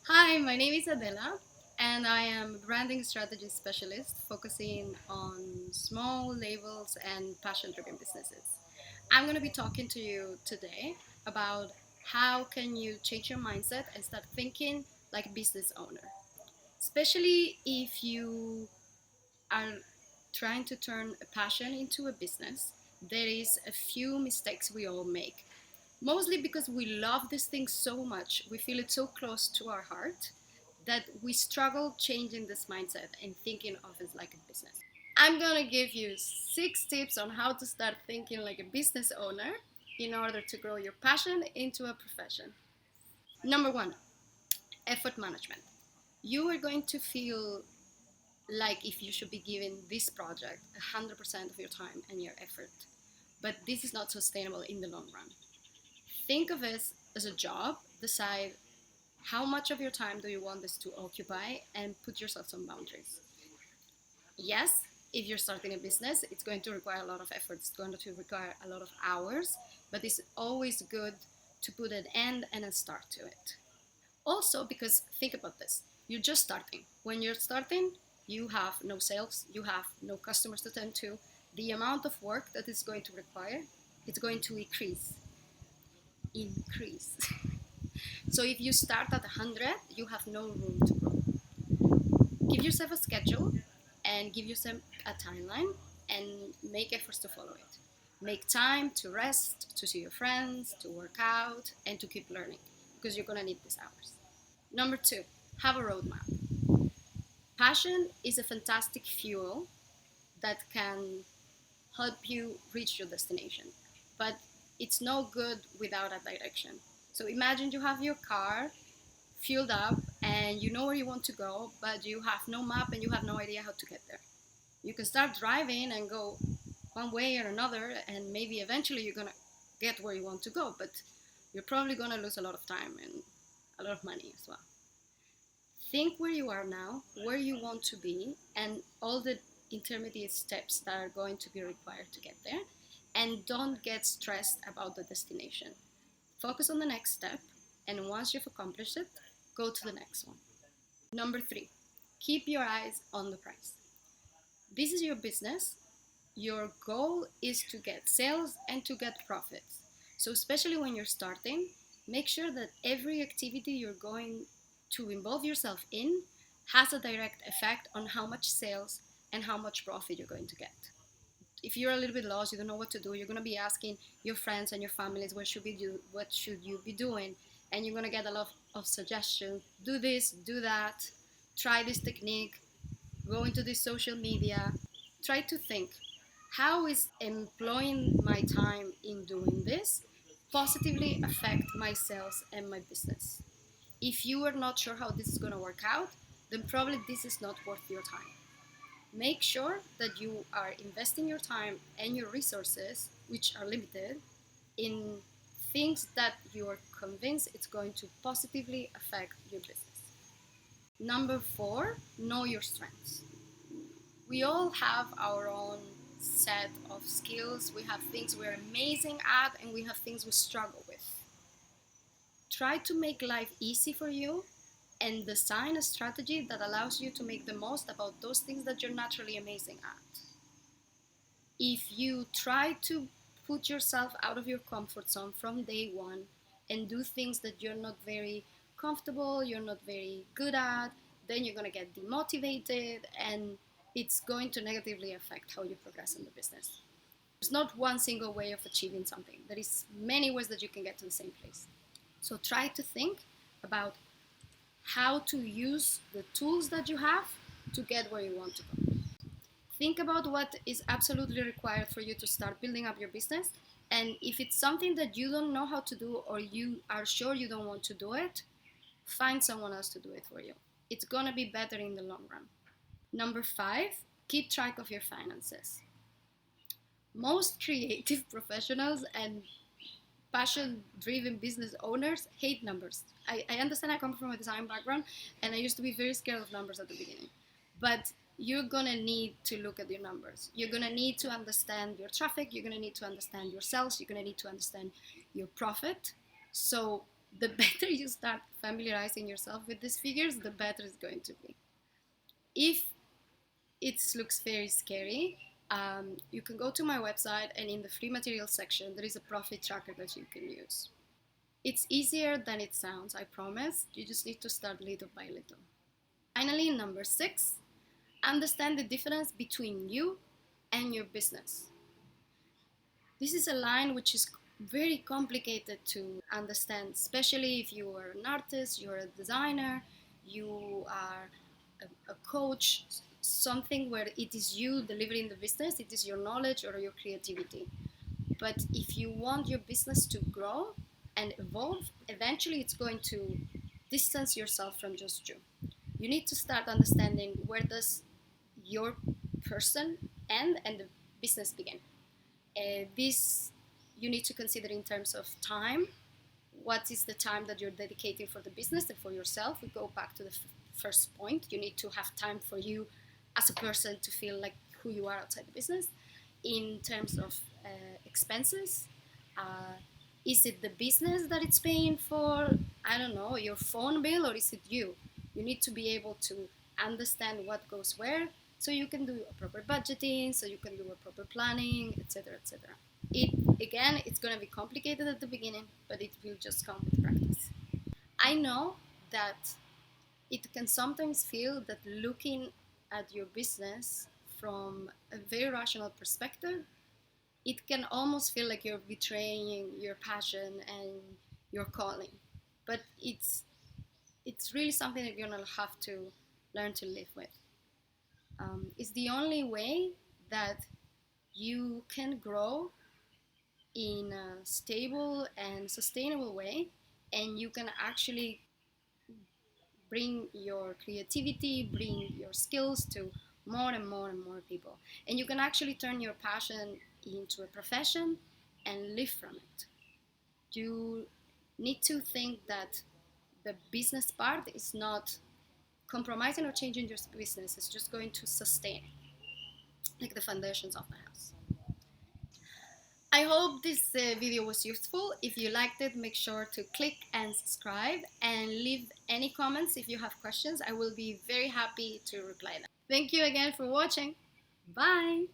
Hi, my name is Adela, and I am a branding strategy specialist focusing on small labels and passion driven businesses. I'm going to be talking to you today about how can you change your mindset and start thinking like a business owner, especially if you are trying to turn a passion into a business. There is a few mistakes we all make, mostly because we love this thing so much, we feel it so close to our heart that we struggle changing this mindset and thinking of it like a business. I'm gonna give you 6 tips on how to start thinking like a business owner in order to grow your passion into a profession. Number one, effort management. You are going to feel like if you should be giving this project 100% of your time and your effort, but this is not sustainable in the long run. Think of it as a job. Decide how much of your time do you want this to occupy and put yourself some boundaries. Yes, if you're starting a business, it's going to require a lot of effort, it's going to require a lot of hours, but it's always good to put an end and a start to it. Also, because think about this, you're just starting. When you're starting, you have no sales, you have no customers to tend to. The amount of work that is going to require, it's going to increase. So if you start at 100, you have no room to grow. Give yourself a schedule and give yourself a timeline and make efforts to follow it. Make time to rest, to see your friends, to work out, and to keep learning because you're going to need these hours. Number two, have a roadmap. Passion is a fantastic fuel that can help you reach your destination, but it's no good without a direction. So imagine you have your car filled up and you know where you want to go, but you have no map and you have no idea how to get there. You can start driving and go one way or another, and maybe eventually you're gonna get where you want to go, but you're probably gonna lose a lot of time and a lot of money as well. Think where you are now, where you want to be, and all the intermediate steps that are going to be required to get there, and don't get stressed about the destination. Focus on the next step, and once you've accomplished it, go to the next one. Number three, keep your eyes on the price. This is your business. Your goal is to get sales and to get profits. So, especially when you're starting, make sure that every activity you're going to involve yourself in has a direct effect on how much sales and how much profit you're going to get. If you're a little bit lost, you don't know what to do, you're going to be asking your friends and your families, what should you be doing? And you're going to get a lot of suggestions. Do this, do that, try this technique, go into this social media. Try to think, how is employing my time in doing this positively affect my sales and my business? If you are not sure how this is going to work out, then probably this is not worth your time. Make sure that you are investing your time and your resources, which are limited, in things that you are convinced it's going to positively affect your business. Number four, know your strengths. We all have our own set of skills. We have things we're amazing at, and we have things we struggle with. Try to make life easy for you and design a strategy that allows you to make the most about those things that you're naturally amazing at. If you try to put yourself out of your comfort zone from day one and do things that you're not very comfortable, you're not very good at, then you're going to get demotivated and it's going to negatively affect how you progress in the business. There's not one single way of achieving something. There is many ways that you can get to the same place. So try to think about how to use the tools that you have to get where you want to go. Think about what is absolutely required for you to start building up your business. And if it's something that you don't know how to do or you are sure you don't want to do it, find someone else to do it for you. It's going to be better in the long run. Number five, keep track of your finances. Most creative professionals and passion driven business owners hate numbers. I understand I come from a design background and I used to be very scared of numbers at the beginning. But you're gonna need to look at your numbers. You're gonna need to understand your traffic, you're gonna need to understand your sales, you're gonna need to understand your profit. So The better you start familiarizing yourself with these figures, the better it's going to be. If it looks very scary, you can go to my website, and in the free materials section, there is a profit tracker that you can use. It's easier than it sounds, I promise. You just need to start little by little. Finally, number 6, understand the difference between you and your business. This is a line which is very complicated to understand, especially if you are an artist, you're a designer, you are a coach, something where it is you delivering the business, it is your knowledge or your creativity. But if you want your business to grow and evolve, eventually it's going to distance yourself from just you. You need to start understanding where does your person end and the business begin. This you need to consider in terms of time. What is the time that you're dedicating for the business and for yourself? We go back to the first point. You need to have time for you as a person to feel like who you are outside the business. In terms of expenses, is it the business that it's paying for, I don't know, your phone bill, or is it you? You need to be able to understand what goes where, so you can do a proper budgeting, so you can do a proper planning, etc., etc. It again, it's going to be complicated at the beginning, but it will just come with practice. I know that it can sometimes feel that looking at your business from a very rational perspective, it can almost feel like you're betraying your passion and your calling. But it's really something that you're gonna have to learn to live with. It's the only way that you can grow in a stable and sustainable way, and you can actually bring your creativity, bring your skills to more and more and more people. And you can actually turn your passion into a profession and live from it. You need to think that the business part is not compromising or changing your business, it's just going to sustain like the foundations of the house. I hope this video was useful. If you liked it, make sure to click and subscribe and leave any comments if you have questions. I will be very happy to reply them. Thank you again for watching. Bye!